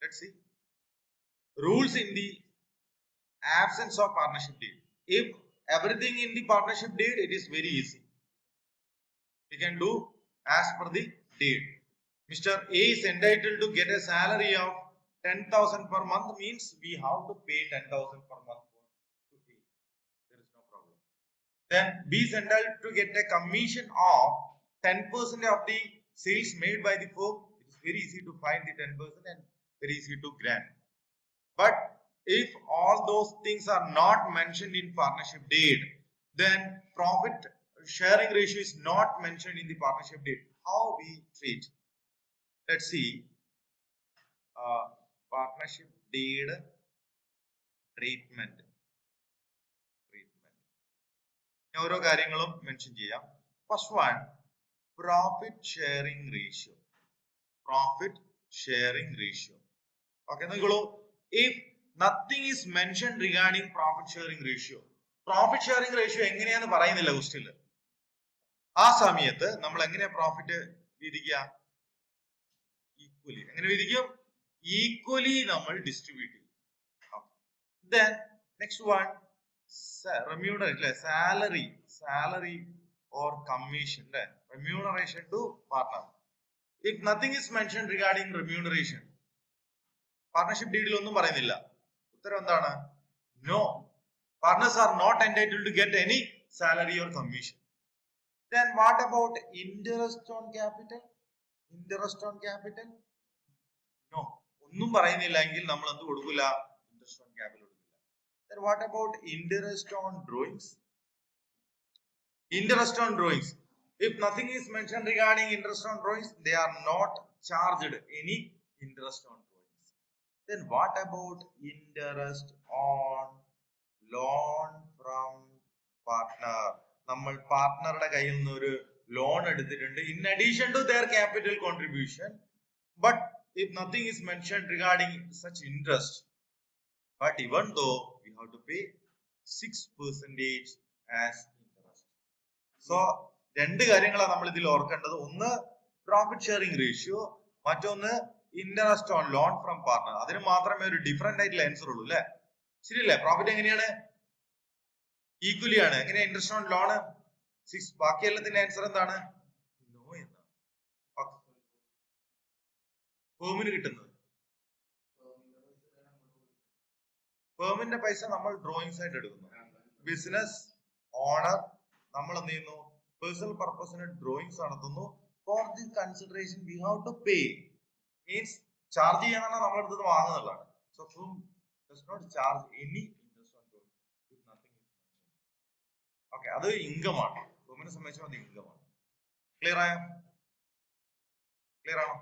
Let's see. Rules in the absence of partnership deed. If everything in the partnership deed, it is very easy. We can do as per the deed. Mr. A is entitled to get a salary of 10,000 per month, means we have to pay 10,000 per month to A. There is no problem. Then B is entitled to get a commission of 10% of the sales made by the firm. It is very easy to find the 10% and very easy to grant. But if all those things are not mentioned in partnership deed, then profit sharing ratio is not mentioned in the partnership deed. How we treat? Let's see. Partnership deed treatment. ഓരോ കാര്യങ്ങളും mention ചെയ്യാം. First one, profit sharing ratio. Profit sharing ratio. Okay, നോക്കിക്കോളൂ. If nothing is mentioned regarding profit sharing ratio, profit sharing ratio എങ്ങനെയാന്ന് പറയുന്നില്ല ക്വസ്റ്റ്യനിൽ. ആ സമയത്ത് നമ്മൾ എങ്ങനെയാ പ്രോഫിറ്റ് വിധിക്കുക? ഈക്വലി. എങ്ങനെ വിധിക്കും? ഈക്വലി നമ്മൾ ഡിസ്ട്രിബ്യൂട്ട് ചെയ്യും. Then next one, remuneration, salary or commission, remuneration to partner. If nothing is mentioned regarding remuneration, partnership deed il onnum parayunnilla. Uttaram endana? No. Partners are not entitled to get any salary or commission. Then what about interest on capital? Interest on capital? No. ഒന്നും പറയുന്നില്ല എങ്കിൽ നമ്മൾ എന്ത് കൊടുക്കില്ല? Interest on capital. Then what about interest on drawings? Interest on drawings. If nothing is mentioned regarding interest on drawings, they are not charged any interest on drawings. Then what about interest on loan from partner? നമ്മൾ പാർട്ട്ണറുടെ കയ്യിൽ നിന്ന് ഒരു loan എടുത്തിട്ടുണ്ട് in addition to their capital contribution, but if nothing is mentioned regarding such interest, but even though we have to pay 6% as interest. So രണ്ട് കാര്യങ്ങളാണ് നമ്മൾ ഇതിൽ ഓർക്കേണ്ടത്. ഒന്ന് പ്രോഫിറ്റ് ഷെയറിംഗ് റേഷ്യോ, മറ്റൊന്ന് interest on loan from partner. അതിന് മാത്രമേ ഒരു ഡിഫറെന്റ് ആയിട്ടുള്ള ആൻസർ ഉള്ളൂ അല്ലെ? ശരിയല്ലേ? പ്രോഫിറ്റ് എങ്ങനെയാണ്? ഈക്വലി ആണ്. എങ്ങനെ ഇൻട്രസ്റ്റ് ഓൺ ലോൺ 6. ബാക്കി എല്ലാത്തിന്റെ ആൻസർ എന്താണ്? നോ എന്നാണ്. ഫേമിന് കിട്ടുന്നത്, ഫേമിന്റെ പൈസ നമ്മൾ ഡ്രോയിങ്സ് ആയിട്ട് എടുക്കുന്നു. ബിസിനസ് ഓണർ നമ്മൾ എന്ത് ചെയ്യുന്നു? പേഴ്സണൽ പർപ്പസിന് ഡ്രോയിങ്സ് നടത്തുന്നു. For the consideration we have to pay, means charge ചെയ്യാനാണ് നമ്മുടെ അടുത്ത് വാങ്ങുന്നതാണ്. So firm does not charge any interest on drawing if nothing is mentioned. Okay, അത് ഇൻകം ആണ്. ഫേമിനെ സംബന്ധിച്ച് അത് ഇൻകം ആണ്. ക്ലിയർ ആയോ? ക്ലിയർ ആണോ?